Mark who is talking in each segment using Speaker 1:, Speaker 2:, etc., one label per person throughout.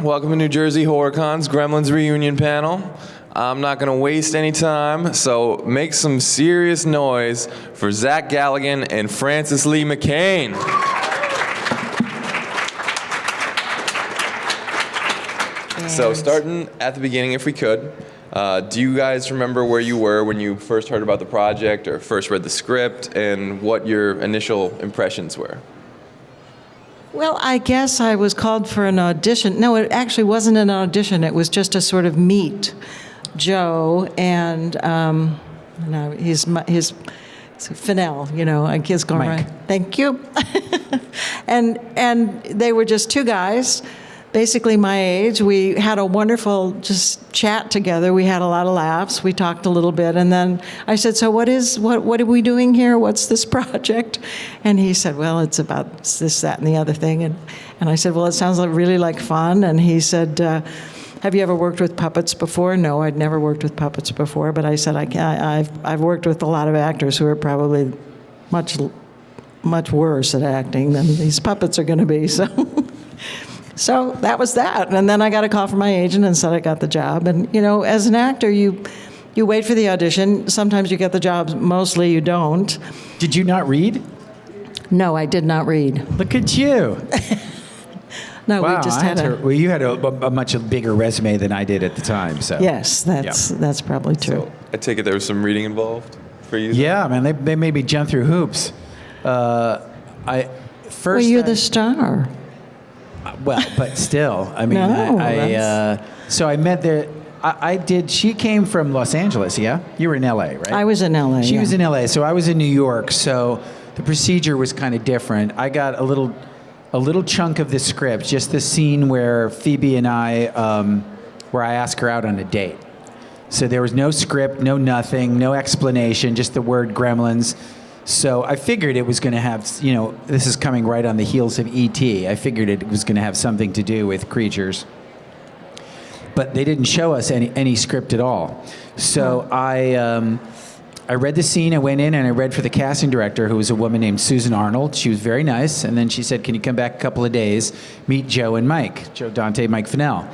Speaker 1: Welcome to New Jersey HorrorCon's Gremlins reunion panel. I'm not going to waste any time, so make some serious noise for Zach Galligan and Francis Lee McCain. So starting at the beginning, if we could, do you guys remember where you were when you first heard about the project or first read the script, and what your initial impressions were?
Speaker 2: Well, I guess I was called for an audition. No, it actually wasn't an audition. It was just a sort of meet Joe and no, his Fennell, you know, like his going
Speaker 3: Mike.
Speaker 2: right. Thank you. and they were just two guys, basically my age. We had a wonderful just chat together. We had a lot of laughs. We talked a little bit, and then I said, "So what are we doing here? What's this project?" And he said, "Well, it's about this, that, and the other thing." And I said, "Well, it sounds really like fun." And he said, "Have you ever worked with puppets before?" No, I'd never worked with puppets before. But I said, I've worked with a lot of actors who are probably much worse at acting than these puppets are going to be. So that was that. And then I got a call from my agent and said I got the job. And, you know, as an actor, you wait for the audition. Sometimes you get the job. Mostly you don't.
Speaker 3: Did you not read?
Speaker 2: No, I did not read.
Speaker 3: Look at you.
Speaker 2: No,
Speaker 3: Wow,
Speaker 2: we just had
Speaker 3: well, you had a much bigger resume than I did at the time. So
Speaker 2: Yes, that's probably true.
Speaker 1: So I take it there was some reading involved for you?
Speaker 3: Yeah, man, they made me jump through hoops.
Speaker 2: Well, you're the star.
Speaker 3: Well, but still, I mean,
Speaker 2: No,
Speaker 3: so I met there. I did. She came from Los Angeles. Yeah, you were in L.A., right?
Speaker 2: I was in L.A.
Speaker 3: She
Speaker 2: yeah.
Speaker 3: was in L.A., so I was in New York. So the procedure was kind of different. I got a little chunk of the script, just the scene where Phoebe and I, where I ask her out on a date. So there was no script, no nothing, no explanation, just the word Gremlins. So I figured it was going to have, you know, this is coming right on the heels of E.T. I figured it was going to have something to do with creatures. But they didn't show us any script at all. So I read the scene, I went in and I read for the casting director, who was a woman named Susan Arnold. She was very nice. And then she said, "Can you come back a couple of days, meet Joe and Mike, Joe Dante, Mike Fennell."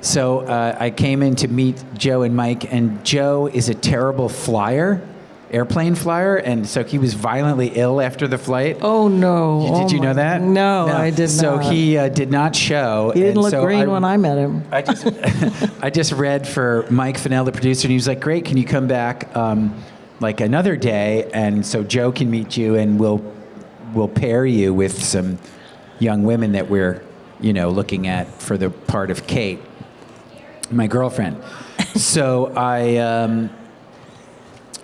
Speaker 3: So I came in to meet Joe and Mike, and Joe is a terrible flyer. Airplane flyer, and so he was violently ill after the flight.
Speaker 2: Oh no!
Speaker 3: Did you know that?
Speaker 2: No, I did not.
Speaker 3: So he did not show.
Speaker 2: He didn't look green when I met him.
Speaker 3: I just read for Mike Fennell, the producer, and he was like, "Great, can you come back like another day, and so Joe can meet you, and we'll pair you with some young women that we're, you know, looking at for the part of Kate, my girlfriend." So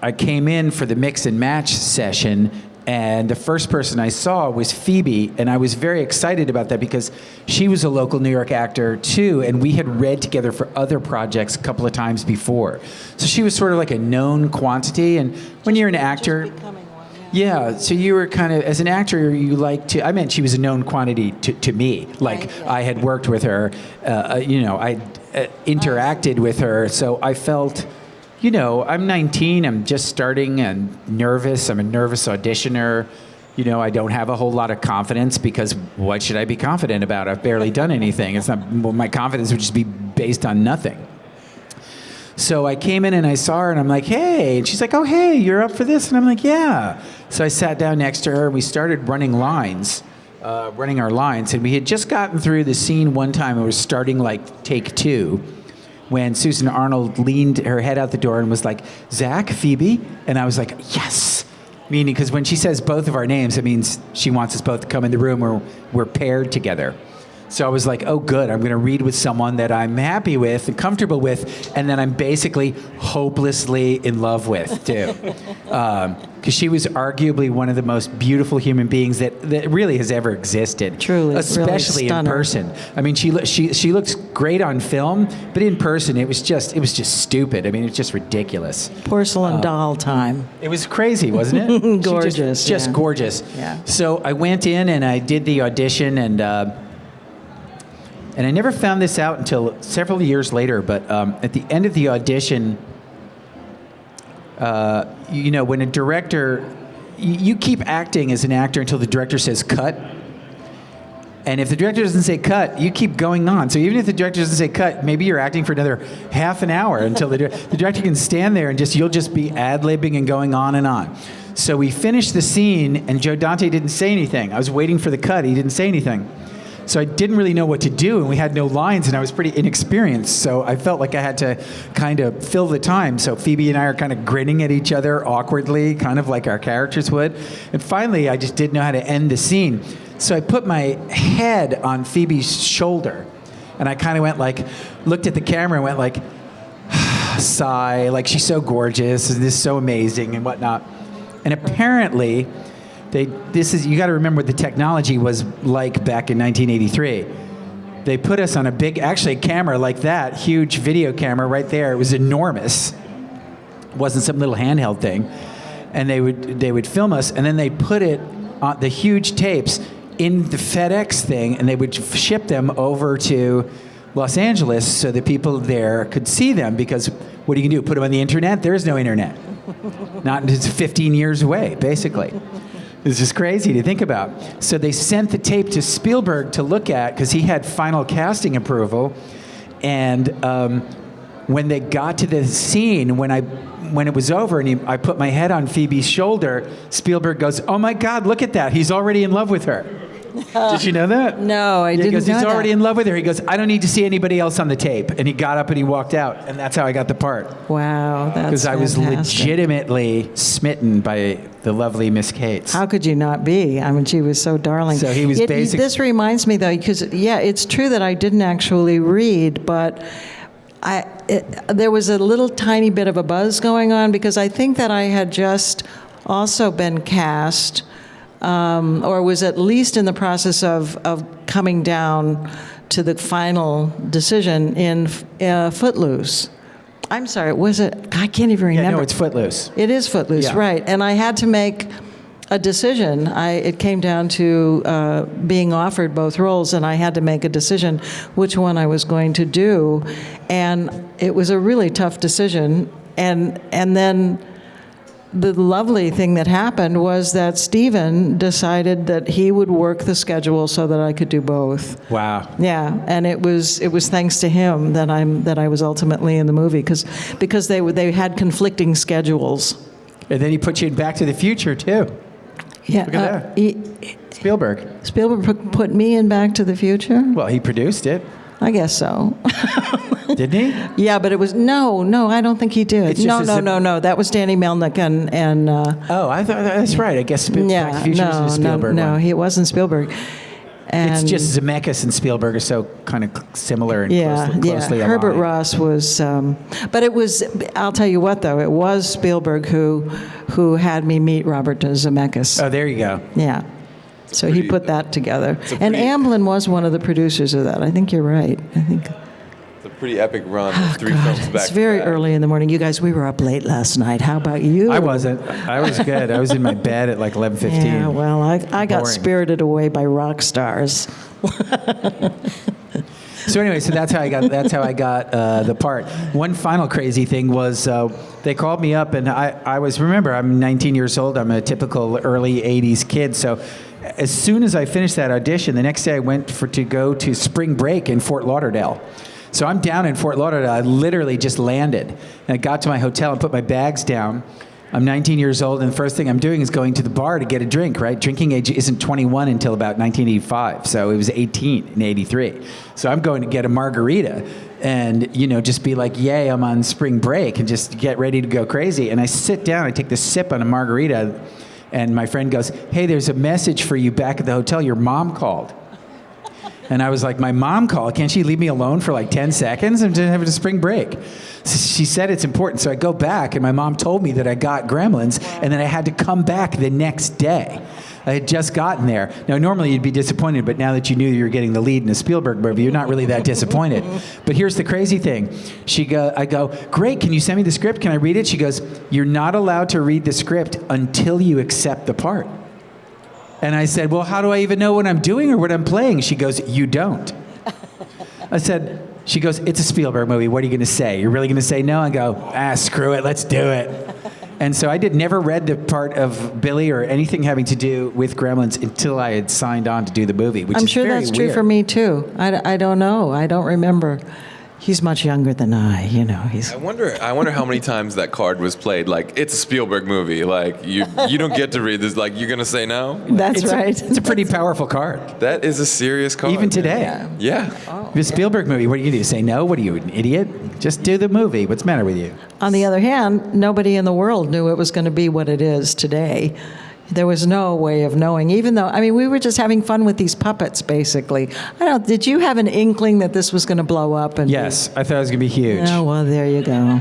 Speaker 3: I came in for the mix and match session, and the first person I saw was Phoebe, and I was very excited about that because she was a local New York actor too, and we had read together for other projects a couple of times before. So she was sort of like a known quantity, and when you're an actor, yeah, so you were kind of, as an actor, you like to, I meant she was a known quantity to me. Like, right, yeah. I had worked with her, you know, I interacted with her, so I felt, you know, I'm 19, I'm just starting and nervous. I'm a nervous auditioner. You know, I don't have a whole lot of confidence because what should I be confident about? I've barely done anything. It's not, well, my confidence would just be based on nothing. So I came in and I saw her and I'm like, "Hey," and she's like, "Oh, hey, you're up for this?" And I'm like, "Yeah." So I sat down next to her and we started running our lines, and we had just gotten through the scene one time. It was starting like take 2. When Susan Arnold leaned her head out the door and was like, "Zach, Phoebe?" And I was like, "Yes." Meaning, because when she says both of our names, it means she wants us both to come in the room or we're paired together. So I was like, oh, good, I'm going to read with someone that I'm happy with and comfortable with, and then I'm basically hopelessly in love with, too. Because she was arguably one of the most beautiful human beings that really has ever existed.
Speaker 2: Truly,
Speaker 3: especially
Speaker 2: really
Speaker 3: in person. I mean, she looks great on film, but in person, it was just stupid. I mean, it was just ridiculous.
Speaker 2: Porcelain doll time.
Speaker 3: It was crazy, wasn't it?
Speaker 2: Gorgeous.
Speaker 3: Just
Speaker 2: yeah.
Speaker 3: gorgeous.
Speaker 2: Yeah.
Speaker 3: So I went in and I did the audition, and I never found this out until several years later, but at the end of the audition, you know, when a director, you keep acting as an actor until the director says cut. And if the director doesn't say cut, you keep going on. So even if the director doesn't say cut, maybe you're acting for another half an hour until the director can stand there and you'll just be ad-libbing and going on and on. So we finished the scene, and Joe Dante didn't say anything. I was waiting for the cut. He didn't say anything. So I didn't really know what to do, and we had no lines, and I was pretty inexperienced. So I felt like I had to kind of fill the time. So Phoebe and I are kind of grinning at each other awkwardly, kind of like our characters would. And finally, I just didn't know how to end the scene. So I put my head on Phoebe's shoulder, and I kind of went like, looked at the camera and went like, sigh, like she's so gorgeous, and this is so amazing and whatnot. And apparently, you got to remember what the technology was like back in 1983. They put us on a big, actually camera like that, huge video camera right there. It was enormous. It wasn't some little handheld thing. And they would film us, and then they put it on the huge tapes in the FedEx thing, and they would ship them over to Los Angeles so that people there could see them, because what are you going to do, put them on the internet? There is no internet. Not, it's 15 years away, basically. It's just crazy to think about. So they sent the tape to Spielberg to look at, because he had final casting approval, and when they got to the scene, when it was over and I put my head on Phoebe's shoulder, Spielberg goes, "Oh my God, look at that. He's already in love with her." Did you know that?
Speaker 2: No, I didn't know that.
Speaker 3: He's already in love with her. He goes, "I don't need to see anybody else on the tape." And he got up and he walked out. And that's how I got the part.
Speaker 2: Wow, that's
Speaker 3: Because I was
Speaker 2: fantastic.
Speaker 3: legitimately smitten by the lovely Miss Cates.
Speaker 2: How could you not be? I mean, she was so darling.
Speaker 3: So he was basically...
Speaker 2: This reminds me, though, because, yeah, it's true that I didn't actually read, but there was a little tiny bit of a buzz going on, because I think that I had just also been cast, or was at least in the process of coming down to the final decision in Footloose. I'm sorry, was it? I can't even remember.
Speaker 3: Yeah, no, it's Footloose.
Speaker 2: It is Footloose,
Speaker 3: Yeah.
Speaker 2: right. And I had to make a decision. It came down to being offered both roles, and I had to make a decision which one I was going to do. And it was a really tough decision. And then the lovely thing that happened was that Steven decided that he would work the schedule so that I could do both.
Speaker 3: Wow.
Speaker 2: Yeah, and it was thanks to him that I was ultimately in the movie, because they had conflicting schedules.
Speaker 3: And then he put you in Back to the Future, too.
Speaker 2: Yeah,
Speaker 3: Look at that. Spielberg.
Speaker 2: Spielberg put me in Back to the Future.
Speaker 3: Well, he produced it.
Speaker 2: I guess so.
Speaker 3: Didn't he?
Speaker 2: Yeah, but it was no. I don't think he did.
Speaker 3: It's just
Speaker 2: No. That was Danny Melnick and.
Speaker 3: Oh, I thought that's right. I guess Back to the Future was a Spielberg
Speaker 2: no,
Speaker 3: one.
Speaker 2: he wasn't Spielberg. And
Speaker 3: It's just Zemeckis and Spielberg are so kind of similar and closely aligned.
Speaker 2: Herbert Ross was, but it was. I'll tell you what, though, it was Spielberg who had me meet Robert Zemeckis.
Speaker 3: Oh, there you go.
Speaker 2: Yeah, so he put that together. And
Speaker 1: pretty-
Speaker 2: Amblin was one of the producers of that. I think you're right. I think.
Speaker 1: It's a pretty epic run of three films back
Speaker 2: It's very
Speaker 1: to back.
Speaker 2: early in the morning. You guys, we were up late last night. How about you?
Speaker 3: I wasn't. I was good. I was in my bed at like 11:15.
Speaker 2: Yeah, well, I got
Speaker 3: Boring.
Speaker 2: spirited away by rock stars.
Speaker 3: So anyway, that's how I got the part. One final crazy thing was they called me up, and remember, I'm 19 years old. I'm a typical early 80s kid. So as soon as I finished that audition, the next day I went to go to spring break in Fort Lauderdale. So I'm down in Fort Lauderdale. I literally just landed. And I got to my hotel and put my bags down. I'm 19 years old, and the first thing I'm doing is going to the bar to get a drink, right? Drinking age isn't 21 until about 1985, so it was 18 in 83. So I'm going to get a margarita and, just be like, yay, I'm on spring break, and just get ready to go crazy. And I sit down, I take the sip on a margarita, and my friend goes, hey, there's a message for you back at the hotel. Your mom called. And I was like, my mom called. Can't she leave me alone for like 10 seconds? I'm just having a spring break. She said it's important. So I go back, and my mom told me that I got Gremlins, and then I had to come back the next day. I had just gotten there. Now, normally you'd be disappointed, but now that you knew you were getting the lead in a Spielberg movie, you're not really that disappointed. But here's the crazy thing. I go, great, can you send me the script? Can I read it? She goes, you're not allowed to read the script until you accept the part. And I said, well, how do I even know what I'm doing or what I'm playing? She goes, you don't. She goes, it's a Spielberg movie. What are you going to say? You're really going to say no? I go, screw it. Let's do it. And so I never read the part of Billy or anything having to do with Gremlins until I had signed on to do the movie, which
Speaker 2: I'm
Speaker 3: is
Speaker 2: sure
Speaker 3: very
Speaker 2: that's true
Speaker 3: weird.
Speaker 2: for me too. I don't know. I don't remember. He's much younger than I. He's.
Speaker 1: I wonder how many times that card was played. Like, it's a Spielberg movie. Like, you don't get to read this. Like, you're gonna say no.
Speaker 2: That's right.
Speaker 3: It's a pretty powerful card.
Speaker 1: That is a serious card.
Speaker 3: Even today.
Speaker 1: Yeah.
Speaker 3: The Spielberg movie, what are you going to do? Say no? What are you, an idiot? Just do the movie. What's the matter with you?
Speaker 2: On the other hand, nobody in the world knew it was going to be what it is today. There was no way of knowing, even though, we were just having fun with these puppets, basically. Did you have an inkling that this was going to blow up?
Speaker 3: Yes, I thought it was going to be huge.
Speaker 2: Oh, well, there you go.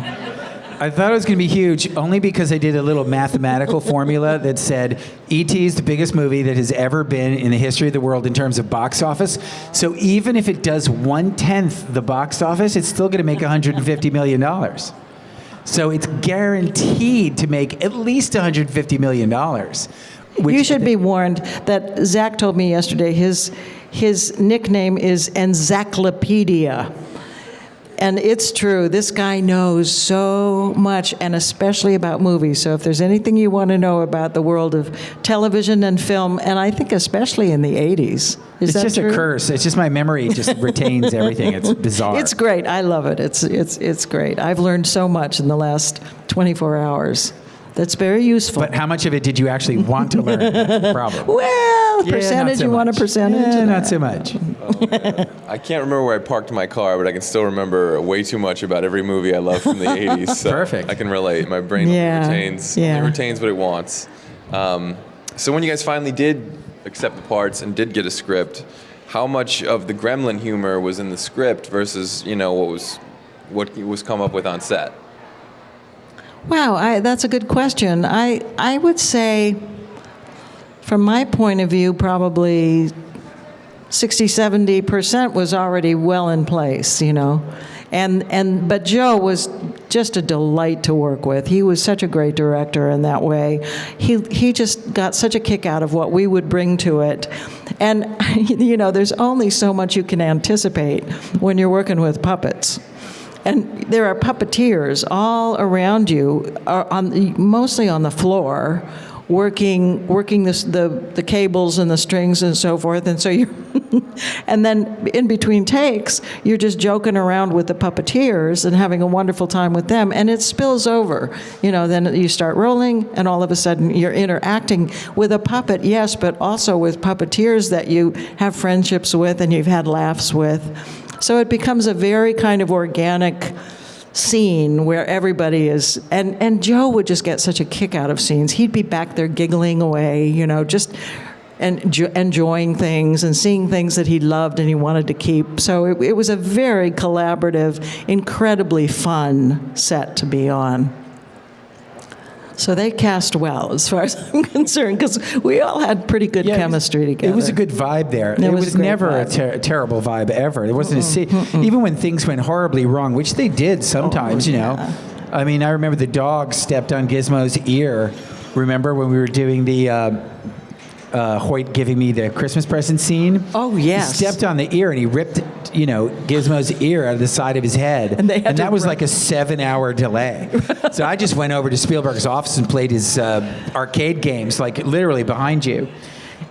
Speaker 3: I thought it was going to be huge only because I did a little mathematical formula that said E.T. is the biggest movie that has ever been in the history of the world in terms of box office. So even if it does 1/10 the box office, it's still going to make $150 million. So it's guaranteed to make at least $150 million.
Speaker 2: You should be warned that Zach told me yesterday his nickname is Encyclopedia. And it's true. This guy knows so much, and especially about movies. So if there's anything you want to know about the world of television and film, and I think especially in the 80s,
Speaker 3: it's
Speaker 2: that
Speaker 3: just
Speaker 2: true?
Speaker 3: a curse. It's just my memory just retains everything. It's bizarre.
Speaker 2: It's great. I love it. It's great. I've learned so much in the last 24 hours. That's very useful.
Speaker 3: But how much of it did you actually want to learn? That's the problem.
Speaker 2: Well,
Speaker 3: Yeah,
Speaker 2: percentage.
Speaker 3: not so
Speaker 2: You want a
Speaker 3: much.
Speaker 2: percentage?
Speaker 3: Yeah, not so much.
Speaker 1: I can't remember where I parked my car, but I can still remember way too much about every movie I love from the 80s. So
Speaker 3: Perfect.
Speaker 1: I can relate. My brain only retains what it wants. So when you guys finally did accept the parts and did get a script, how much of the Gremlin humor was in the script versus what was come up with on set?
Speaker 2: Wow, that's a good question. I would say, from my point of view, probably 60-70% was already well in place, but Joe was just a delight to work with. He was such a great director in that way. He just got such a kick out of what we would bring to it. And there's only so much you can anticipate when you're working with puppets. And there are puppeteers all around you, mostly on the floor, working the cables and the strings and so forth. And so and then in between takes, you're just joking around with the puppeteers and having a wonderful time with them. And it spills over. Then you start rolling, and all of a sudden you're interacting with a puppet, yes, but also with puppeteers that you have friendships with and you've had laughs with. So it becomes a very kind of organic scene where everybody is, and Joe would just get such a kick out of scenes. He'd be back there giggling away, just enjoying things and seeing things that he loved and he wanted to keep. So it was a very collaborative, incredibly fun set to be on. So they cast well, as far as I'm concerned, because we all had pretty good chemistry together.
Speaker 3: It was a good vibe there. It
Speaker 2: was
Speaker 3: was
Speaker 2: a great
Speaker 3: never
Speaker 2: vibe.
Speaker 3: a terrible vibe ever. There wasn't even when things went horribly wrong, which they did sometimes, I remember the dog stepped on Gizmo's ear. Remember when we were doing the Hoyt giving me the Christmas present scene?
Speaker 2: Oh, yes.
Speaker 3: He stepped on the ear and he ripped, Gizmo's ear out of the side of his head.
Speaker 2: And
Speaker 3: that was like a 7-hour delay. So I just went over to Spielberg's office and played his arcade games, like literally behind you.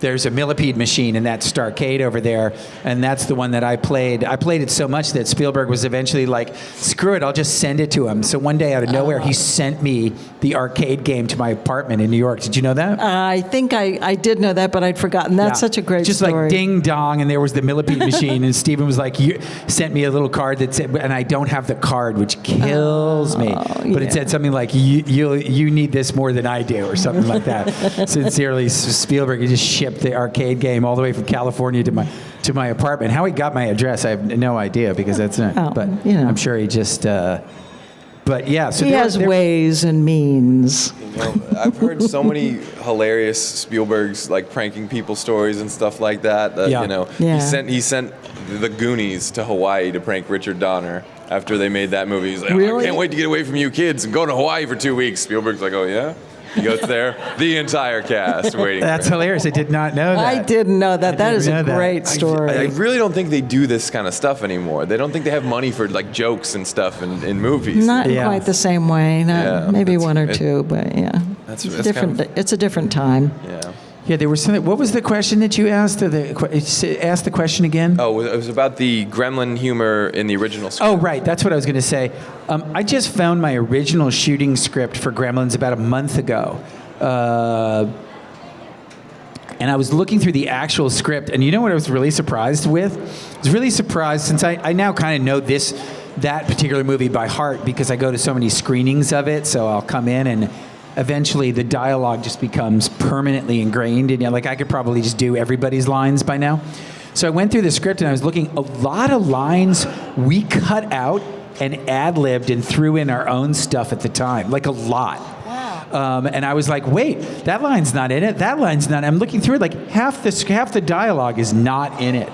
Speaker 3: There's a millipede machine in that Starcade over there, and that's the one that I played. I played it so much that Spielberg was eventually like, screw it, I'll just send it to him. So one day out of nowhere, he sent me the arcade game to my apartment in New York. Did you know that?
Speaker 2: I think I did know that, but I'd forgotten. That's such a great
Speaker 3: just
Speaker 2: story.
Speaker 3: Just like ding dong, and there was the millipede machine, and Stephen was like, you sent me a little card that said, and I don't have the card, which kills me. But it said something like, you need this more than I do, or something like that. Sincerely, Spielberg, he just shipped the arcade game all the way from California to my apartment. How he got my address, I have no idea, because that's not. But I'm sure he just. But yeah, so
Speaker 2: he has ways and means.
Speaker 1: I've heard so many hilarious Spielberg's like pranking people stories and stuff like that. He sent the Goonies to Hawaii to prank Richard Donner after they made that movie. He's like,
Speaker 2: Really?
Speaker 1: I can't wait to get away from you kids and go to Hawaii for 2 weeks. Spielberg's like, oh yeah. You go there, the entire cast waiting.
Speaker 3: That's
Speaker 1: for it.
Speaker 3: hilarious. I did not know that.
Speaker 2: I didn't know that. That is a
Speaker 3: didn't know that.
Speaker 2: great story.
Speaker 1: I really don't think they do this kind of stuff anymore. They don't think they have money for like jokes and stuff in movies.
Speaker 2: Not in
Speaker 3: Yeah.
Speaker 2: quite the same way.
Speaker 1: Yeah,
Speaker 2: Maybe
Speaker 1: that's-
Speaker 2: one or two, but yeah.
Speaker 1: That's
Speaker 2: It's different. It's a different time.
Speaker 1: Yeah.
Speaker 3: Yeah, there was something. What was the question that you asked? Ask the question again.
Speaker 1: Oh, it was about the gremlin humor in the original script.
Speaker 3: Oh, right. That's what I was going to say. I just found my original shooting script for Gremlins about a month ago. And I was looking through the actual script, and you know what I was really surprised with? I was really surprised since I now kind of know that particular movie by heart because I go to so many screenings of it, so I'll come in and eventually the dialogue just becomes permanently ingrained, and like I could probably just do everybody's lines by now. So I went through the script and I was looking, a lot of lines we cut out and ad-libbed and threw in our own stuff at the time, like a lot. Wow. And I was like, wait, that line's not in it. That line's not. I'm looking through it, like half the dialogue is not in it.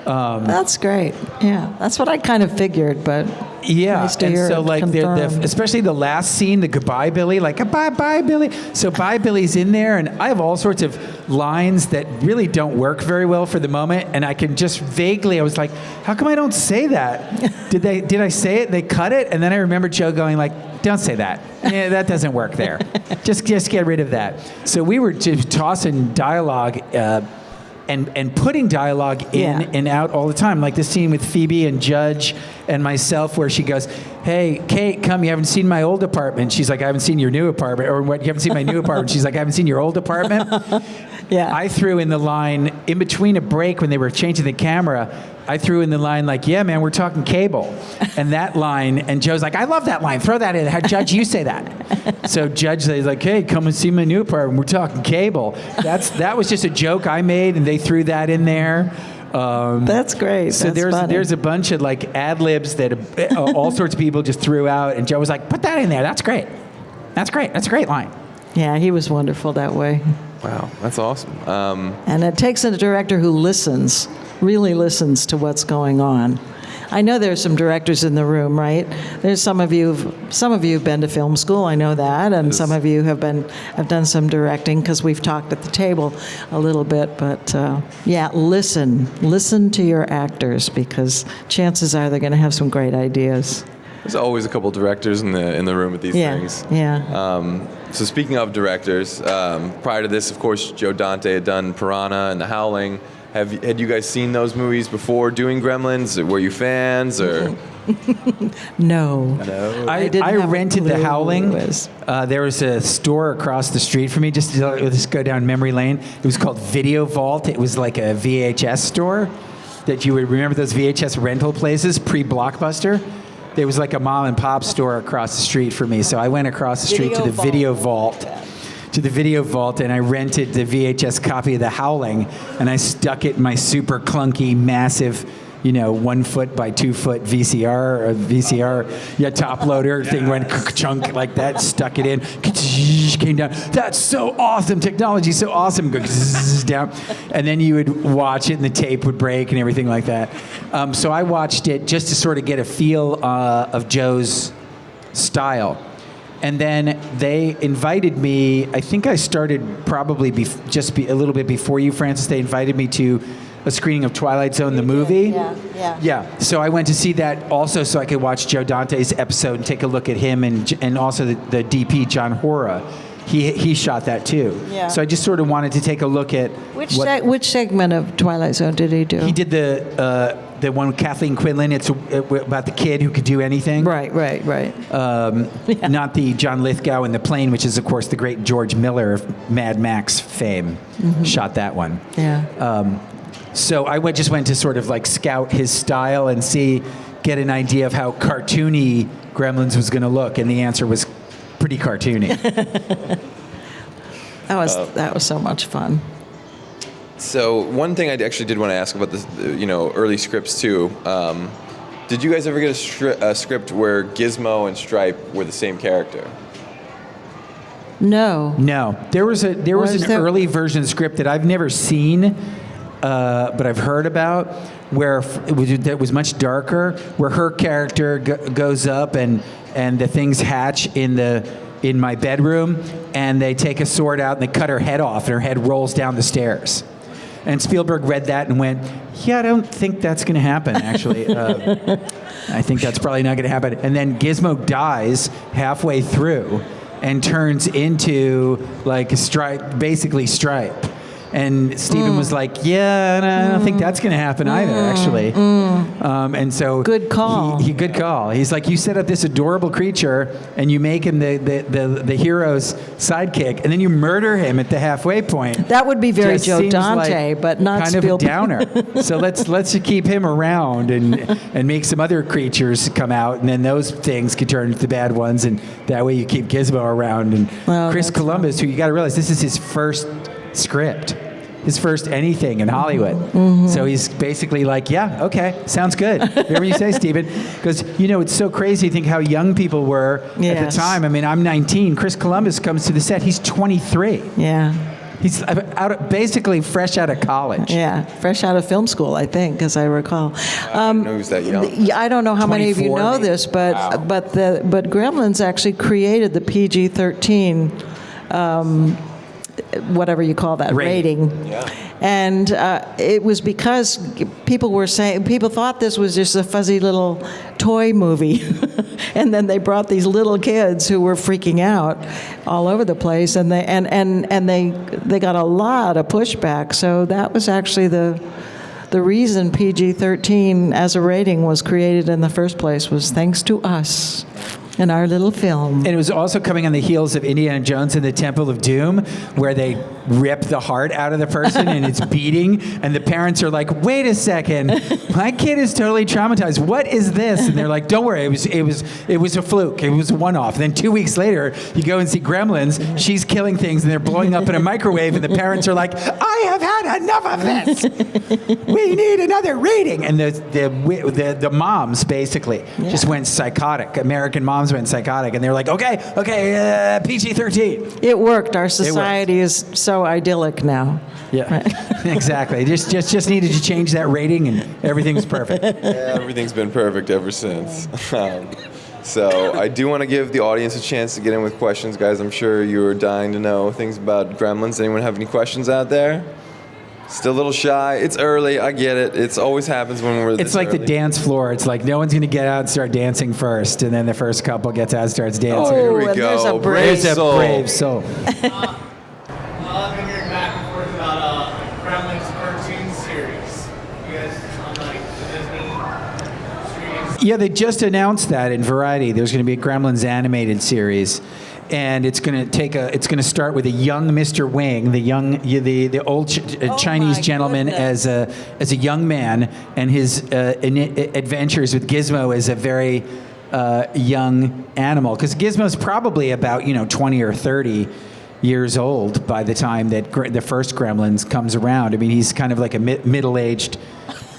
Speaker 2: That's great. Yeah, that's what I kind of figured, but
Speaker 3: Yeah,
Speaker 2: nice to
Speaker 3: and
Speaker 2: hear
Speaker 3: so
Speaker 2: it
Speaker 3: like
Speaker 2: confirmed.
Speaker 3: especially the last scene, the goodbye Billy, like bye Billy. So bye Billy's in there, and I have all sorts of lines that really don't work very well for the moment, and I can just vaguely. I was like, how come I don't say that? Did I say it? They cut it, and then I remember Joe going like, don't say that. Yeah, that doesn't work there. just get rid of that. So we were just tossing dialogue. And putting dialogue in and out all the time. Like the scene with Phoebe and Judge and myself where she goes, hey, Kate, come, you haven't seen my old apartment. She's like, I haven't seen your new apartment. Or what? You haven't seen my new apartment. She's like, I haven't seen your old apartment.
Speaker 2: Yeah.
Speaker 3: I threw in the line, in between a break when they were changing the camera, I threw in the line like, yeah, man, we're talking cable. And that line, and Joe's like, I love that line. Throw that in. Judge, you say that. So Judge is like, hey, come and see my new apartment. We're talking cable. That was just a joke I made, and they threw that in there.
Speaker 2: That's great.
Speaker 3: So
Speaker 2: That's funny.
Speaker 3: there's a bunch of like ad libs that all sorts of people just threw out, and Joe was like, put that in there. That's great. That's great. That's a great line.
Speaker 2: Yeah, he was wonderful that way.
Speaker 1: Wow, that's awesome.
Speaker 2: And it takes a director who listens, really listens to what's going on. I know there's some directors in the room, right? There's some of you have been to film school. I know that, and some of you have done some directing because we've talked at the table a little bit. But yeah, listen to your actors because chances are they're going to have some great ideas.
Speaker 1: There's always a couple directors in the room with these things.
Speaker 2: Yeah.
Speaker 1: So speaking of directors, prior to this, of course, Joe Dante had done Piranha and The Howling. Had you guys seen those movies before doing Gremlins? Were you fans or?
Speaker 2: No.
Speaker 3: I
Speaker 2: didn't have a
Speaker 3: rented The
Speaker 2: clue
Speaker 3: Howling.
Speaker 2: what it was.
Speaker 3: There was a store across the street from me. Just to go down memory lane. It was called Video Vault. It was like a VHS store that you would remember those VHS rental places pre-Blockbuster. There was like a mom and pop store across the street for me. So I went across the street to the Video Vault. To the Video Vault, and I rented the VHS copy of The Howling, and I stuck it in my super clunky, massive, 1 foot by 2 foot VCR, top loader thing went chunk like that, stuck it in, came down. That's so awesome, technology, so awesome. Go down, and then you would watch it, and the tape would break and everything like that. So I watched it just to sort of get a feel of Joe's style. And then they invited me, I think I started probably a little bit before you, Francis. They invited me to a screening of Twilight Zone, the movie. Yeah. So I went to see that also so I could watch Joe Dante's episode and take a look at him and also the DP, John Hora. He shot that too.
Speaker 2: Yeah.
Speaker 3: So I just sort of wanted to take a look at
Speaker 2: Which segment of Twilight Zone did he do?
Speaker 3: He did the one with Kathleen Quinlan. It's about the kid who could do anything.
Speaker 2: Right.
Speaker 3: Not the John Lithgow in the plane, which is, of course, the great George Miller of Mad Max fame. Shot that one.
Speaker 2: Yeah.
Speaker 3: So I just went to sort of like scout his style and get an idea of how cartoony Gremlins was going to look, and the answer was pretty cartoony.
Speaker 2: That was so much fun.
Speaker 1: So one thing I actually did want to ask about the early scripts too. Did you guys ever get a script where Gizmo and Stripe were the same character?
Speaker 2: No.
Speaker 3: There was an early version script that I've never seen, but I've heard about, where that was much darker, where her character goes up and the things hatch in the in my bedroom, and they take a sword out and they cut her head off, and her head rolls down the stairs. And Spielberg read that and went, yeah, I don't think that's going to happen, actually. I think that's probably not going to happen. And then Gizmo dies halfway through and turns into like a Stripe, basically Stripe. And Stephen was like, yeah, I don't think that's going to happen either, actually. And so
Speaker 2: Good call.
Speaker 3: Good call. He's like, you set up this adorable creature and you make him the hero's sidekick, and then you murder him at the halfway point.
Speaker 2: That would be very
Speaker 3: Just
Speaker 2: Joe
Speaker 3: seems
Speaker 2: Dante,
Speaker 3: like
Speaker 2: but not
Speaker 3: kind
Speaker 2: Spielberg.
Speaker 3: of a downer. So let's keep him around and make some other creatures come out, and then those things could turn into the bad ones, and that way you keep Gizmo around. And
Speaker 2: Well,
Speaker 3: Chris
Speaker 2: that's
Speaker 3: Columbus, who you got to realize this is his first script. His first anything in Hollywood. So he's basically like, yeah, okay, sounds good. Whatever you say, Stephen. Because, it's so crazy to think how young people were at
Speaker 2: Yes.
Speaker 3: the time. I mean, I'm 19. Chris Columbus comes to the set. He's 23.
Speaker 2: Yeah.
Speaker 3: He's basically fresh out of college.
Speaker 2: Yeah, fresh out of film school, I think, as I recall.
Speaker 1: I didn't know he was that young.
Speaker 2: I don't know how many of you
Speaker 3: 24,
Speaker 2: know
Speaker 3: maybe.
Speaker 2: this, but
Speaker 1: Wow.
Speaker 2: but Gremlins actually created the PG-13, whatever you call that, rating.
Speaker 1: Yeah.
Speaker 2: And it was because people thought this was just a fuzzy little toy movie. And then they brought these little kids who were freaking out all over the place, and they got a lot of pushback. So that was actually the reason PG-13 as a rating was created in the first place, was thanks to us and our little film.
Speaker 3: And it was also coming on the heels of Indiana Jones and the Temple of Doom, where they rip the heart out of the person and it's beating, and the parents are like, wait a second, my kid is totally traumatized. What is this? And they're like, don't worry, it was a fluke. It was a one-off. Then 2 weeks later, you go and see Gremlins, she's killing things and they're blowing up in a microwave, and the parents are like, I have had enough of this. We need another rating. And the moms basically just went psychotic. American moms went psychotic, and they were like, okay, PG-13.
Speaker 2: It worked. Our society is so idyllic now.
Speaker 3: Yeah, exactly. Just needed to change that rating, and everything's perfect.
Speaker 1: Yeah, everything's been perfect ever since. So I do want to give the audience a chance to get in with questions, guys. I'm sure you are dying to know things about Gremlins. Anyone have any questions out there? Still a little shy. It's early. I get it. It's always happens when we're this
Speaker 3: It's like
Speaker 1: early.
Speaker 3: the dance floor. It's like no one's going to get out and start dancing first, and then the first couple gets out and starts dancing.
Speaker 1: Here we
Speaker 2: and there's
Speaker 1: go.
Speaker 2: a brave
Speaker 3: There's a
Speaker 1: soul.
Speaker 3: brave soul.
Speaker 4: I've been hearing back and forth about Gremlins cartoon series. You guys on like the Disney streaming.
Speaker 3: Yeah, they just announced that in Variety. There's going to be a Gremlins animated series, and it's going to start with a young Mr. Wing, the old Chinese
Speaker 2: my
Speaker 3: gentleman
Speaker 2: goodness.
Speaker 3: as a young man, and his adventures with Gizmo as a very young animal. Because Gizmo's probably about 20 or 30 years old by the time that the first Gremlins comes around. I mean, he's kind of like a middle-aged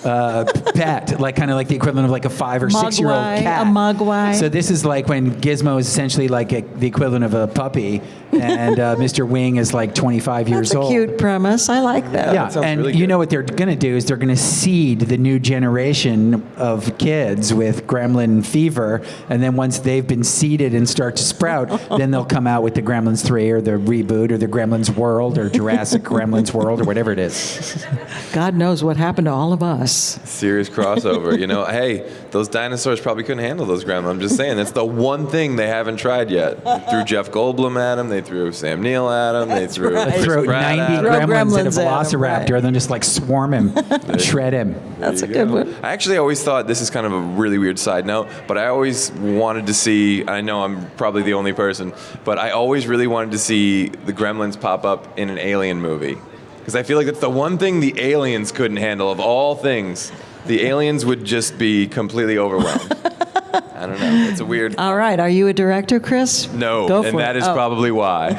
Speaker 3: pet, like kind of like the equivalent of like a 5 or 6 year old
Speaker 2: Mogwai,
Speaker 3: cat.
Speaker 2: a mogwai.
Speaker 3: So this is like when Gizmo is essentially like the equivalent of a puppy, and Mr. Wing is like 25 years
Speaker 2: That's a
Speaker 3: old.
Speaker 2: cute premise. I like that.
Speaker 3: Yeah,
Speaker 1: sounds
Speaker 3: and
Speaker 1: really
Speaker 3: you
Speaker 1: good.
Speaker 3: know what they're going to do is they're going to seed the new generation of kids with Gremlin fever, and then once they've been seeded and start to sprout, then they'll come out with the Gremlins 3 or the reboot or the Gremlins World or Jurassic Gremlins World or whatever it is.
Speaker 2: God knows what happened to all of us.
Speaker 1: Serious crossover. Hey, those dinosaurs probably couldn't handle those Gremlins. I'm just saying, that's the one thing they haven't tried yet. They threw Jeff Goldblum at him. They threw Sam Neill at him. They threw
Speaker 2: right.
Speaker 1: Chris
Speaker 3: Throw
Speaker 1: Pratt
Speaker 3: 90
Speaker 1: at him.
Speaker 2: Throw
Speaker 3: gremlins at a
Speaker 2: gremlins at 'em,
Speaker 3: velociraptor,
Speaker 2: right.
Speaker 3: then just like swarm him, shred him.
Speaker 2: That's a
Speaker 1: There you
Speaker 2: good
Speaker 1: go.
Speaker 2: one.
Speaker 1: I actually always thought, this is kind of a really weird side note, but I always wanted to see, I know I'm probably the only person, but I always really wanted to see the Gremlins pop up in an Alien movie. Because I feel like that's the one thing the aliens couldn't handle of all things. The aliens would just be completely overwhelmed. I don't know. It's a weird...
Speaker 2: All right. Are you a director, Chris?
Speaker 1: No,
Speaker 2: Go
Speaker 1: and
Speaker 2: for
Speaker 1: that
Speaker 2: it.
Speaker 1: is
Speaker 2: Oh.
Speaker 1: probably why.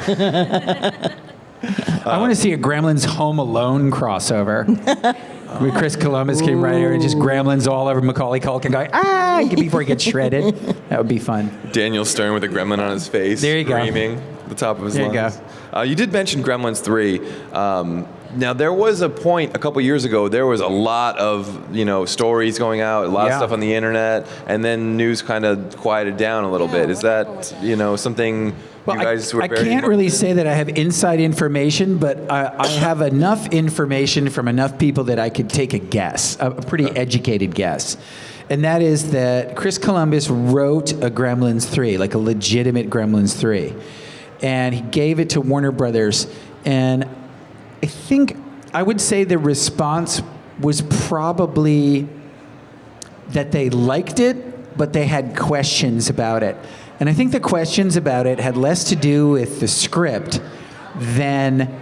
Speaker 3: I want to see a Gremlins Home Alone crossover. Where Chris Columbus came right here and just Gremlins all over Macaulay Culkin going, before he gets shredded. That would be fun.
Speaker 1: Daniel Stern with a gremlin on his face,
Speaker 3: There you go.
Speaker 1: screaming at the top of his
Speaker 3: There you
Speaker 1: lungs. You did mention Gremlins 3. Now there was a point a couple years ago. There was a lot of stories going out, a lot of stuff on the internet, and then news kind of quieted down a little bit. Is that something you guys were?
Speaker 3: I can't really say that I have inside information, but I have enough information from enough people that I could take a guess, a pretty educated guess. And that is that Chris Columbus wrote a Gremlins 3, like a legitimate Gremlins 3. And he gave it to Warner Brothers. And I think I would say the response was probably that they liked it, but they had questions about it. And I think the questions about it had less to do with the script than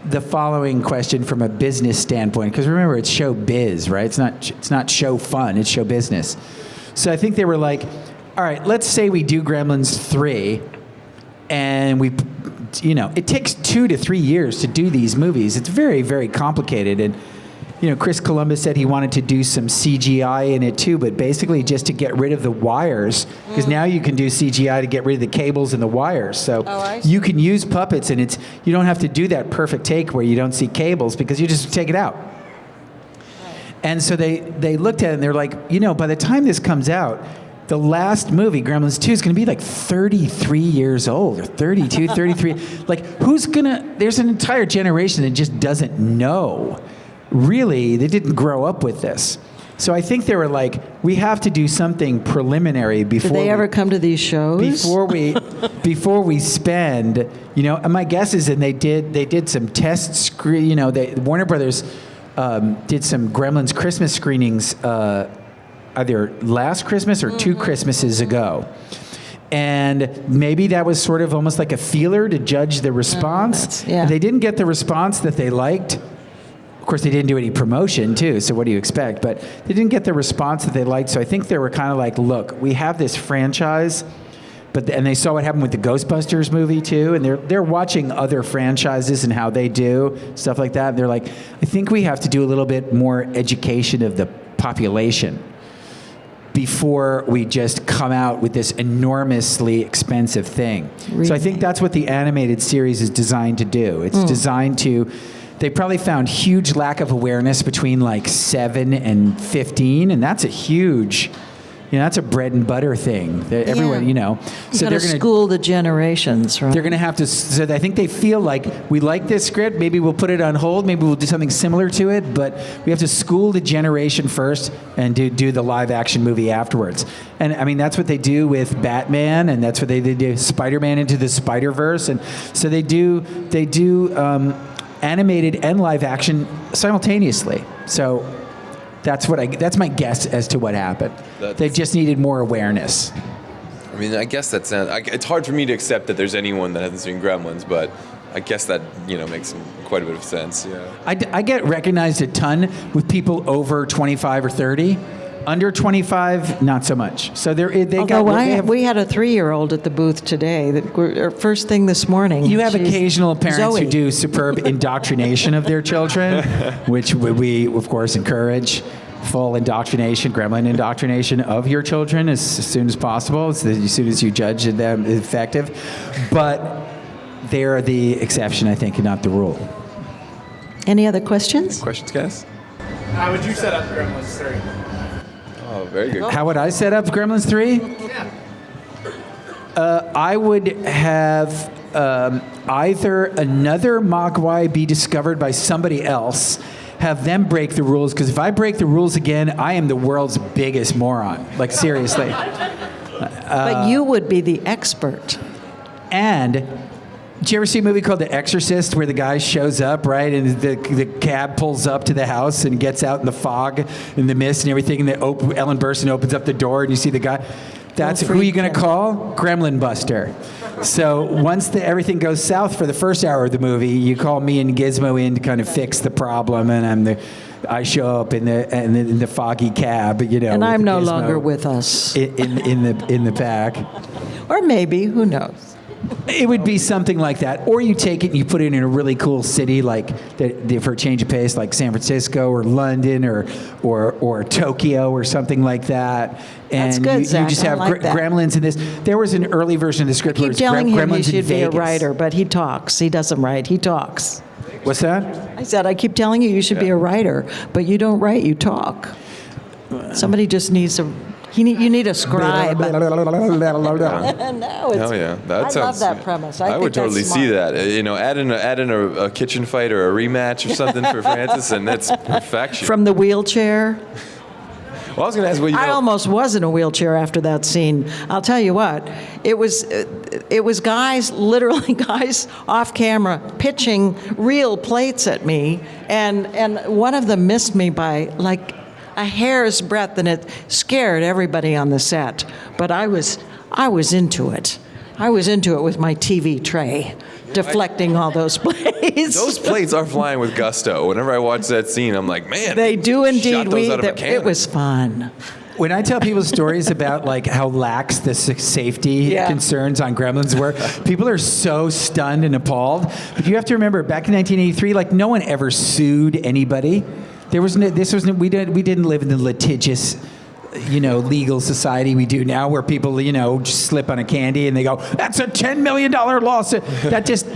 Speaker 3: the following question from a business standpoint. Because remember, it's show biz, right? It's not show fun, it's show business. So I think they were like, all right, let's say we do Gremlins 3, and it takes 2 to 3 years to do these movies. It's very, very complicated. And Chris Columbus said he wanted to do some CGI in it too, but basically just to get rid of the wires, because now you can do CGI to get rid of the cables and the wires. So you can use puppets, and you don't have to do that perfect take where you don't see cables, because you just take it out. And so they looked at it and they're like, by the time this comes out, the last movie, Gremlins 2, is going to be like 33 years old, or 32, 33. Like, there's an entire generation that just doesn't know. Really, they didn't grow up with this. So I think they were like, we have to do something preliminary before.
Speaker 2: Did they ever come to these shows?
Speaker 3: Before we spend, and my guess is, and they did some test screen, Warner Brothers did some Gremlins Christmas screenings either last Christmas or 2 Christmases ago. And maybe that was sort of almost like a feeler to judge the response. They didn't get the response that they liked. Of course, they didn't do any promotion, too, so what do you expect? But they didn't get the response that they liked, so I think they were kind of like, look, we have this franchise, and they saw what happened with the Ghostbusters movie, too, and they're watching other franchises and how they do, stuff like that, and they're like, I think we have to do a little bit more education of the population before we just come out with this enormously expensive thing. Really? So I think that's what the animated series is designed to do. It's designed to... They probably found huge lack of awareness between like 7 and 15, and that's a huge, that's a bread and butter thing. Everyone,
Speaker 2: So they're going to school the generations, right?
Speaker 3: They're going to have to. So I think they feel like we like this script. Maybe we'll put it on hold. Maybe we'll do something similar to it. But we have to school the generation first and do the live action movie afterwards. And I mean that's what they do with Batman, and that's what they do Spider-Man Into the Spider-Verse, and so they do. Animated and live action simultaneously. So that's my guess as to what happened. They just needed more awareness.
Speaker 1: I mean, I guess that's it's hard for me to accept that there's anyone that hasn't seen Gremlins, but I guess that makes quite a bit of sense. Yeah.
Speaker 3: I get recognized a ton with people over 25 or 30. Under 25, not so much. So
Speaker 2: we had a 3-year-old at the booth today. First thing this morning.
Speaker 3: You have occasional parents
Speaker 2: Zoe.
Speaker 3: who do superb indoctrination of their children, which we of course encourage. Full indoctrination, gremlin indoctrination of your children as soon as possible, as soon as you judge them effective. But they're the exception, I think, and not the rule.
Speaker 2: Any other questions?
Speaker 1: Questions, guys?
Speaker 4: How would you set up Gremlins 3?
Speaker 1: Oh, very good.
Speaker 3: How would I set up Gremlins 3?
Speaker 4: Yeah.
Speaker 3: I would have either another Mogwai be discovered by somebody else, have them break the rules, because if I break the rules again, I am the world's biggest moron. Like, seriously.
Speaker 2: But you would be the expert.
Speaker 3: And... Did you ever see a movie called The Exorcist where the guy shows up, right, and the cab pulls up to the house and gets out in the fog and the mist and everything, and Ellen Burstyn opens up the door and you see the guy? That's who are you going to call? Gremlin Buster. So once everything goes south for the first hour of the movie, you call me and Gizmo in to kind of fix the problem, and I show up in the foggy cab,
Speaker 2: And I'm no longer with us
Speaker 3: in the back.
Speaker 2: Or maybe, who knows?
Speaker 3: It would be something like that, or you take it and you put it in a really cool city, like for a change of pace, like San Francisco or London or Tokyo or something like that. And
Speaker 2: that's good,
Speaker 3: you just have Gremlins in this. There was an early version of the script where
Speaker 2: Keep telling him
Speaker 3: Gremlins
Speaker 2: he should
Speaker 3: in
Speaker 2: be a
Speaker 3: Vegas.
Speaker 2: writer, but he talks. He doesn't write. He talks.
Speaker 3: What's that?
Speaker 2: I said, I keep telling you should be a writer, but you don't write, you talk. Somebody just needs you need a scribe. No, it's,
Speaker 1: Oh yeah, that
Speaker 2: I
Speaker 1: sounds.
Speaker 2: love that premise. I
Speaker 1: would
Speaker 2: think
Speaker 1: totally
Speaker 2: that's
Speaker 1: see
Speaker 2: smart.
Speaker 1: that. Add in a kitchen fight or a rematch or something for Francis, and that's perfection.
Speaker 2: From the wheelchair.
Speaker 1: Well, I was going to ask what you
Speaker 2: I
Speaker 1: know.
Speaker 2: almost was in a wheelchair after that scene. I'll tell you what, it was guys, literally guys off camera pitching real plates at me, and one of them missed me by like a hair's breadth, and it scared everybody on the set. But I was into it. I was into it with my TV tray, deflecting all those plates.
Speaker 1: Those plates are flying with gusto. Whenever I watch that scene, I'm like, man.
Speaker 2: They do indeed.
Speaker 1: Shot those out of a cannon.
Speaker 2: It was fun.
Speaker 3: When I tell people stories about like how lax the safety concerns on Gremlins were, people are so stunned and appalled. But you have to remember, back in 1983, like no one ever sued anybody. We didn't live in the litigious, legal society we do now, where people, just slip on a candy and they go, "That's a $10 million lawsuit." That just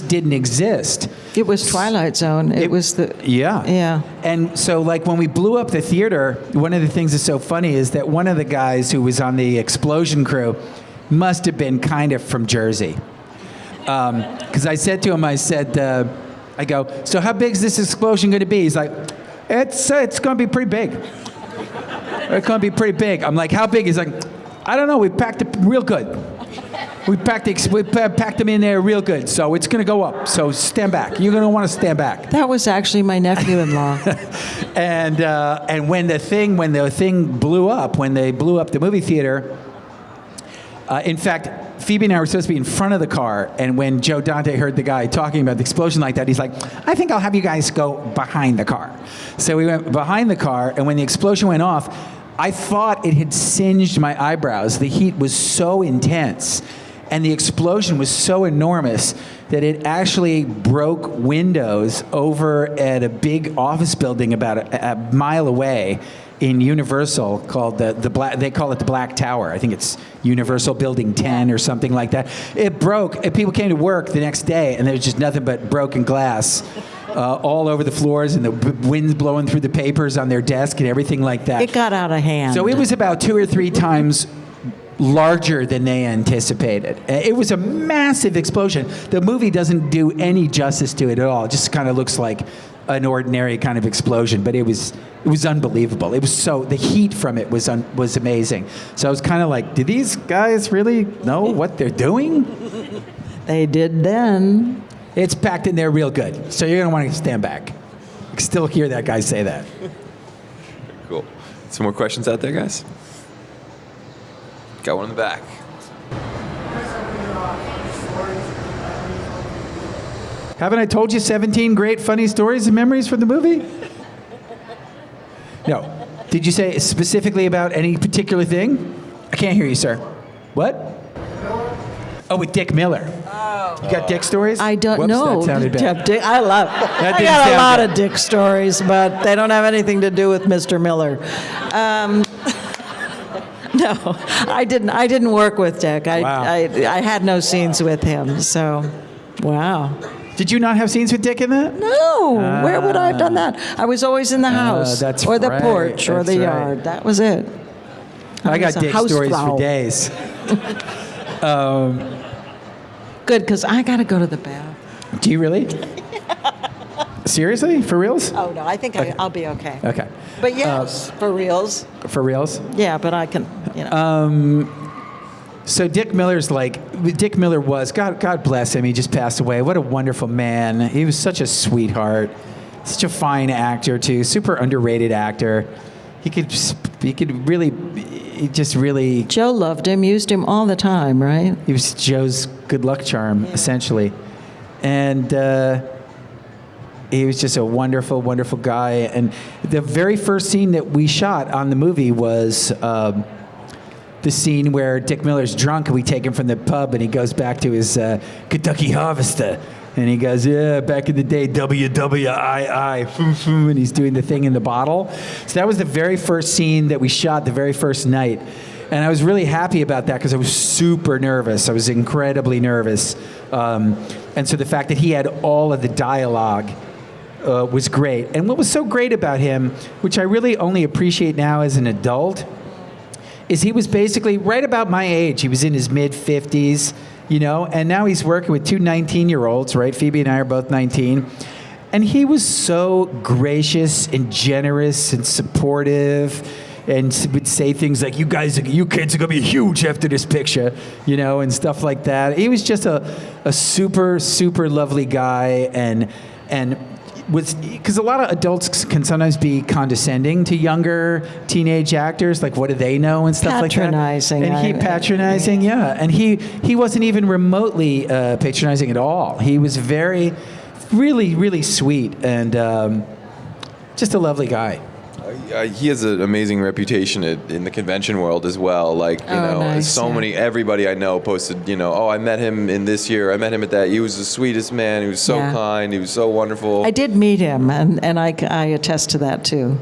Speaker 3: didn't exist.
Speaker 2: It was Twilight Zone. It was the
Speaker 3: Yeah. And so, like, when we blew up the theater, one of the things that's so funny is that one of the guys who was on the explosion crew must have been kind of from Jersey. Because I said to him, I go, "So how big is this explosion going to be?" He's like, it's going to be pretty big. It's going to be pretty big. I'm like, "How big?" He's like, "I don't know. We packed it real good. We packed them in there real good. So it's going to go up. So stand back. You're going to want to stand back."
Speaker 2: That was actually my nephew-in-law.
Speaker 3: And when the thing blew up, when they blew up the movie theater, in fact, Phoebe and I were supposed to be in front of the car, and when Joe Dante heard the guy talking about the explosion like that, he's like, "I think I'll have you guys go behind the car." So we went behind the car, and when the explosion went off, I thought it had singed my eyebrows. The heat was so intense, and the explosion was so enormous that it actually broke windows over at a big office building about a mile away in Universal called the Black. They call it the Black Tower. I think it's Universal Building 10 or something like that. It broke, and people came to work the next day, and there was just nothing but broken glass all over the floors, and the wind's blowing through the papers on their desk and everything like that.
Speaker 2: It got out of hand.
Speaker 3: So it was about 2 or 3 times larger than they anticipated. It was a massive explosion. The movie doesn't do any justice to it at all. It just kind of looks like an ordinary kind of explosion, but it was unbelievable. It was the heat from it was amazing. So I was kind of like, do these guys really know what they're doing?
Speaker 2: They did then.
Speaker 3: It's packed in there real good. So you're going to want to stand back. You can still hear that guy say that.
Speaker 1: Cool. Some more questions out there, guys? Got one in the back.
Speaker 3: Haven't I told you 17 great funny stories and memories from the movie? No. Did you say specifically about any particular thing? I can't hear you, sir. What? Oh, with Dick Miller. Oh. You got Dick stories?
Speaker 2: I don't
Speaker 3: Whoops,
Speaker 2: know.
Speaker 3: That sounded bad.
Speaker 2: I got a lot of Dick stories, but they don't have anything to do with Mr. Miller. No, I didn't work with Dick.
Speaker 3: Wow.
Speaker 2: I had no scenes with him. So, wow.
Speaker 3: Did you not have scenes with Dick in that?
Speaker 2: No, where would I have done that? I was always in the house,
Speaker 3: that's
Speaker 2: or the
Speaker 3: right,
Speaker 2: porch, or
Speaker 3: that's
Speaker 2: the
Speaker 3: right.
Speaker 2: yard. That was it.
Speaker 3: I got
Speaker 2: was a
Speaker 3: Dick stories
Speaker 2: hausfrau.
Speaker 3: for days.
Speaker 2: Good, because I got to go to the bath.
Speaker 3: Do you really? Seriously? For reals?
Speaker 2: Oh, no, I think I'll be okay.
Speaker 3: Okay.
Speaker 2: But yes, for reals.
Speaker 3: For reals?
Speaker 2: Yeah, but I can,
Speaker 3: So Dick Miller was, God bless him, he just passed away. What a wonderful man. He was such a sweetheart. Such a fine actor, too. Super underrated actor. He just really...
Speaker 2: Joe loved him, used him all the time, right?
Speaker 3: He was Joe's good luck charm, essentially. And he was just a wonderful, wonderful guy. And the very first scene that we shot on the movie was the scene where Dick Miller's drunk and we take him from the pub and he goes back to his Kentucky Harvester. And he goes, "Yeah, back in the day, WWII, and he's doing the thing in the bottle." So that was the very first scene that we shot the very first night. And I was really happy about that because I was super nervous. I was incredibly nervous. And so the fact that he had all of the dialogue was great. And what was so great about him, which I really only appreciate now as an adult, is he was basically right about my age. He was in his mid-50s, you know, and now he's working with two 19-year-olds, right? Phoebe and I are both 19. And he was so gracious and generous and supportive, and would say things like, you kids are going to be huge after this picture, you know, and stuff like that. He was just a super, super lovely guy, and was, because a lot of adults can sometimes be condescending to younger teenage actors, like what do they know and stuff like that.
Speaker 2: Patronizing.
Speaker 3: Patronizing, yeah. And he wasn't even remotely patronizing at all. He was really, really sweet, and just a lovely guy.
Speaker 1: He has an amazing reputation in the convention world as well. Like, you know,
Speaker 2: nice,
Speaker 1: everybody I know posted, you know, oh, I met him in this year, I met him at that. He was the sweetest man. He was so kind. He was so wonderful.
Speaker 2: I did meet him, and I attest to that too.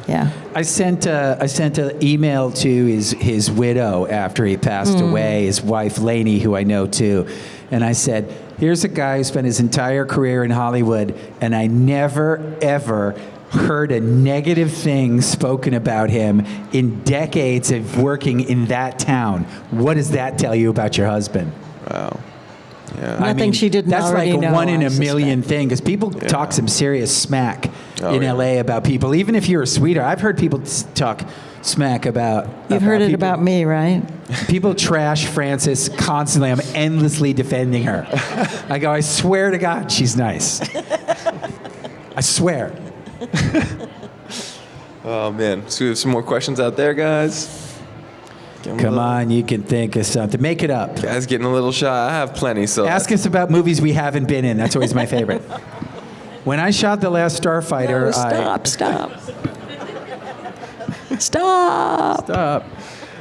Speaker 2: Yeah.
Speaker 3: I sent an email to his widow after he passed away, his wife Lainey, who I know too, and I said, here's a guy who spent his entire career in Hollywood, and I never ever heard a negative thing spoken about him in decades of working in that town. What does that tell you about your husband?
Speaker 1: Wow. Yeah.
Speaker 2: Nothing she didn't already know.
Speaker 3: That's like a one in
Speaker 2: I
Speaker 3: a million
Speaker 2: suspect.
Speaker 3: thing, because people talk some serious smack in
Speaker 1: yeah.
Speaker 3: LA about people, even if you're a sweetheart. I've heard people talk smack about
Speaker 2: You've heard it
Speaker 3: people.
Speaker 2: about me, right?
Speaker 3: People trash Frances constantly. I'm endlessly defending her. I go, I swear to God, she's nice. I swear.
Speaker 1: Oh, man. So we have some more questions out there, guys.
Speaker 3: Come on, you can think of something. Make it up.
Speaker 1: Guys getting a little shy. I have plenty, so.
Speaker 3: Ask us about movies we haven't been in. That's always my favorite. When I shot The Last Starfighter, Stop.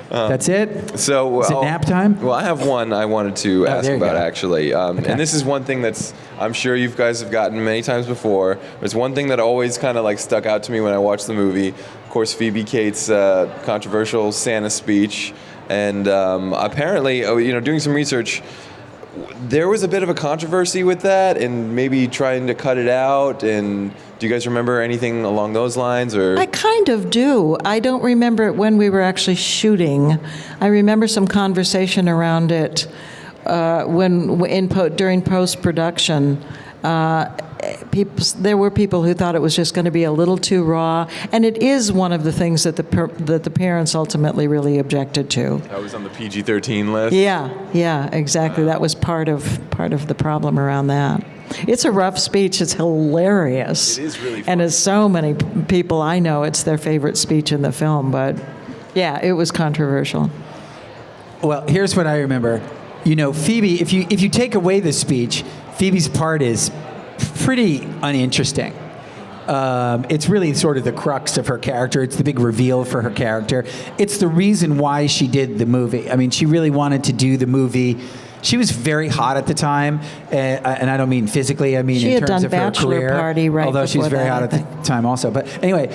Speaker 3: That's it?
Speaker 1: So,
Speaker 3: Is it nap time?
Speaker 1: Well, I have one I wanted to ask
Speaker 3: there you
Speaker 1: about,
Speaker 3: go.
Speaker 1: actually. And this is one thing that's, I'm sure you guys have gotten many times before. It's one thing that always kind of like stuck out to me when I watched the movie. Of course, Phoebe Cates' controversial Santa speech. And apparently, doing some research, there was a bit of a controversy with that and maybe trying to cut it out. And do you guys remember anything along those lines? Or
Speaker 2: I kind of do. I don't remember it when we were actually shooting. I remember some conversation around it during post-production. There were people who thought it was just going to be a little too raw, and it is one of the things that the parents ultimately really objected to.
Speaker 1: that was on the PG-13 list?
Speaker 2: Yeah, exactly. That was part of the problem around that. It's a rough speech. It's hilarious.
Speaker 1: It is really
Speaker 2: And
Speaker 1: funny.
Speaker 2: as so many people I know, it's their favorite speech in the film. But yeah, it was controversial.
Speaker 3: Well, here's what I remember. Phoebe, if you take away the speech, Phoebe's part is pretty uninteresting. It's really sort of the crux of her character. It's the big reveal for her character. It's the reason why she did the movie. I mean, she really wanted to do the movie. She was very hot at the time, and I don't mean physically. I mean
Speaker 2: She
Speaker 3: in
Speaker 2: had
Speaker 3: terms
Speaker 2: done
Speaker 3: of her
Speaker 2: Bachelor
Speaker 3: career.
Speaker 2: Party right
Speaker 3: although she was
Speaker 2: before
Speaker 3: very
Speaker 2: that,
Speaker 3: hot
Speaker 2: I
Speaker 3: at the
Speaker 2: think.
Speaker 3: time also. But anyway,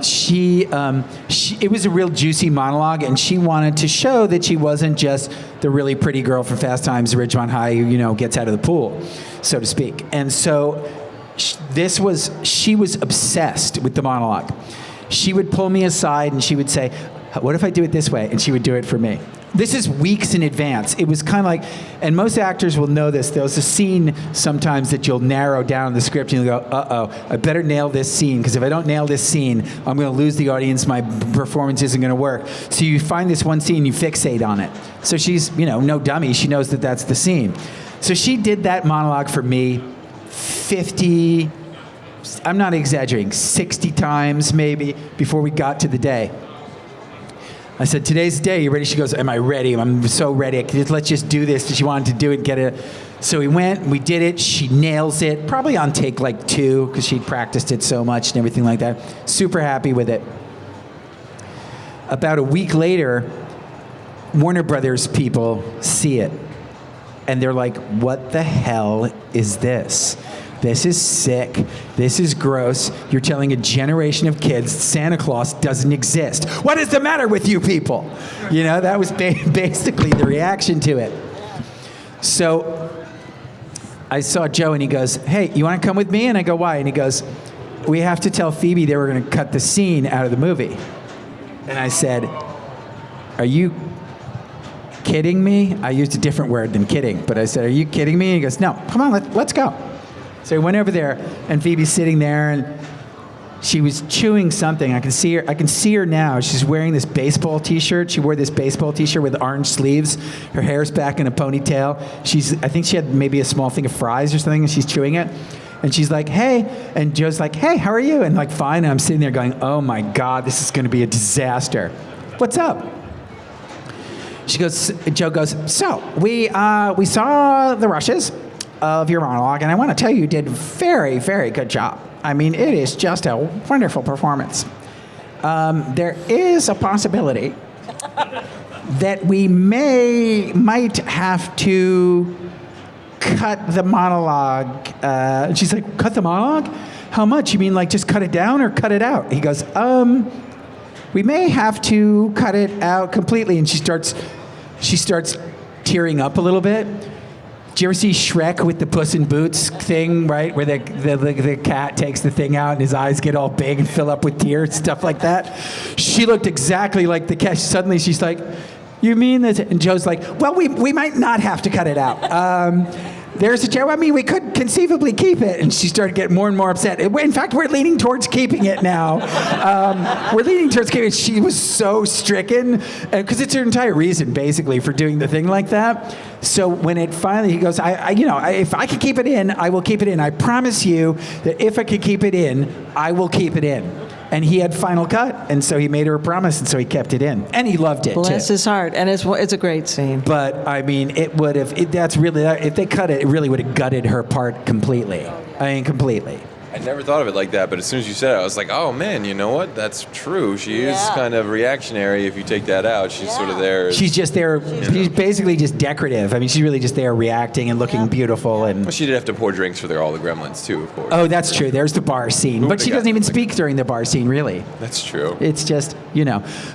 Speaker 3: she it was a real juicy monologue, and she wanted to show that she wasn't just the really pretty girl from Fast Times at Ridgemont High who gets out of the pool, so to speak. And so she was obsessed with the monologue. She would pull me aside and she would say, what if I do it this way? And she would do it for me. This is weeks in advance. It was kind of like, and most actors will know this, there's a scene sometimes that you'll narrow down the script and you'll go, I better nail this scene, because if I don't nail this scene, I'm going to lose the audience, my performance isn't going to work. So you find this one scene, you fixate on it. So she's, no dummy, she knows that that's the scene. So she did that monologue for me 50, I'm not exaggerating, 60 times maybe before we got to the day. I said, today's the day, you ready? She goes, am I ready? I'm so ready. Let's just do this. She wanted to do it, get it. So we went, we did it. She nails it, probably on take like 2, because she'd practiced it so much and everything like that. Super happy with it. About a week later, Warner Brothers people see it. And they're like, what the hell is this? This is sick. This is gross. You're telling a generation of kids Santa Claus doesn't exist. What is the matter with you people? That was basically the reaction to it. So I saw Joe and he goes, hey, you want to come with me? And I go, why? And he goes, we have to tell Phoebe they were going to cut the scene out of the movie. And I said, are you kidding me? I used a different word than kidding, but I said, are you kidding me? And he goes, no, come on, let's go. So we went over there, and Phoebe's sitting there, and she was chewing something. I can see her now. She's wearing this baseball T-shirt. She wore this baseball T-shirt with orange sleeves. Her hair's back in a ponytail. I think she had maybe a small thing of fries or something, and she's chewing it. And she's like, hey. And Joe's like, hey, how are you? And like, fine. And I'm sitting there going, oh my God, this is going to be a disaster. What's up? Joe goes, so we saw the rushes of your monologue, and I want to tell you did a very, very good job. I mean, it is just a wonderful performance. There is a possibility that we might have to cut the monologue. And she's like, cut the monologue? How much? You mean like just cut it down or cut it out? He goes, we may have to cut it out completely. And she starts tearing up a little bit. Do you ever see Shrek with the Puss in Boots thing, right? Where the cat takes the thing out and his eyes get all big and fill up with tears, stuff like that? She looked exactly like the cat. Suddenly she's like, you mean that? And Joe's like, well, we might not have to cut it out. There's a chair. I mean, we could conceivably keep it. And she started getting more and more upset. In fact, we're leaning towards keeping it now. We're leaning towards keeping it. She was so stricken because it's her entire reason, basically, for doing the thing like that. So when it finally, he goes, if I can keep it in, I will keep it in. I promise you that if I can keep it in, I will keep it in. And he had final cut, and so he made her a promise, and so he kept it in, and he loved it.
Speaker 2: Bless his heart, and it's a great scene.
Speaker 3: But I mean, it would have. If they cut it, it really would have gutted her part completely. I mean, completely.
Speaker 1: I never thought of it like that, but as soon as you said it, I was like, oh man, you know what? That's true. She is kind of reactionary if you take that out. She's sort of there.
Speaker 3: She's just there. She's basically just decorative. I mean, she's really just there reacting and looking beautiful. And
Speaker 1: well, she did have to pour drinks for all the Gremlins too, of course.
Speaker 3: Oh, that's true. There's the bar scene. But she doesn't even speak during the bar scene, really.
Speaker 1: That's true.
Speaker 3: It's just,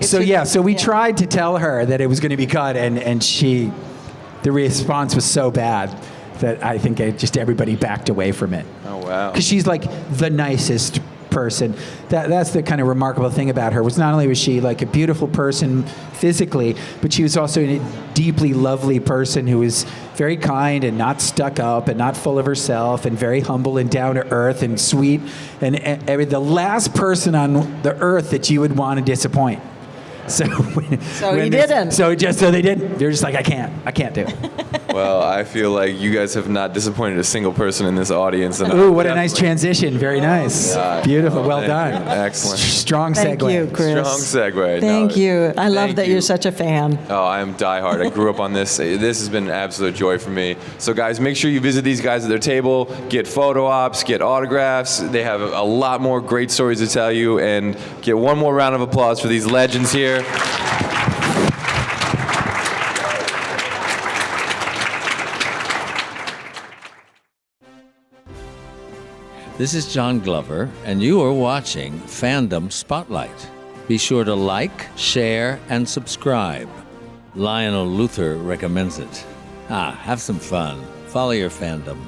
Speaker 3: So we tried to tell her that it was going to be cut, and the response was so bad that I think everybody backed away from it.
Speaker 1: Oh, wow.
Speaker 3: Because she's like the nicest person. That's the kind of remarkable thing about her. Was not only was she like a beautiful person physically, but she was also a deeply lovely person who was very kind and not stuck up and not full of herself and very humble and down to earth and sweet and the last person on the earth that you would want to disappoint. So
Speaker 2: he didn't.
Speaker 3: So they didn't. They're just like, I can't do it.
Speaker 1: Well, I feel like you guys have not disappointed a single person in this audience. And
Speaker 3: ooh, what a nice transition. Very nice. Beautiful. Well done.
Speaker 1: Excellent.
Speaker 3: Strong segue.
Speaker 2: Thank you, Chris.
Speaker 1: Strong segue.
Speaker 2: Thank you. I love that you're such a fan.
Speaker 1: Oh, I am diehard. I grew up on this. This has been an absolute joy for me. So, guys, make sure you visit these guys at their table, get photo ops, get autographs. They have a lot more great stories to tell you. And get one more round of applause for these legends here.
Speaker 5: This is John Glover, and you are watching Fandom Spotlight. Be sure to like, share, and subscribe. Lionel Luther recommends it. Have some fun. Follow your fandom.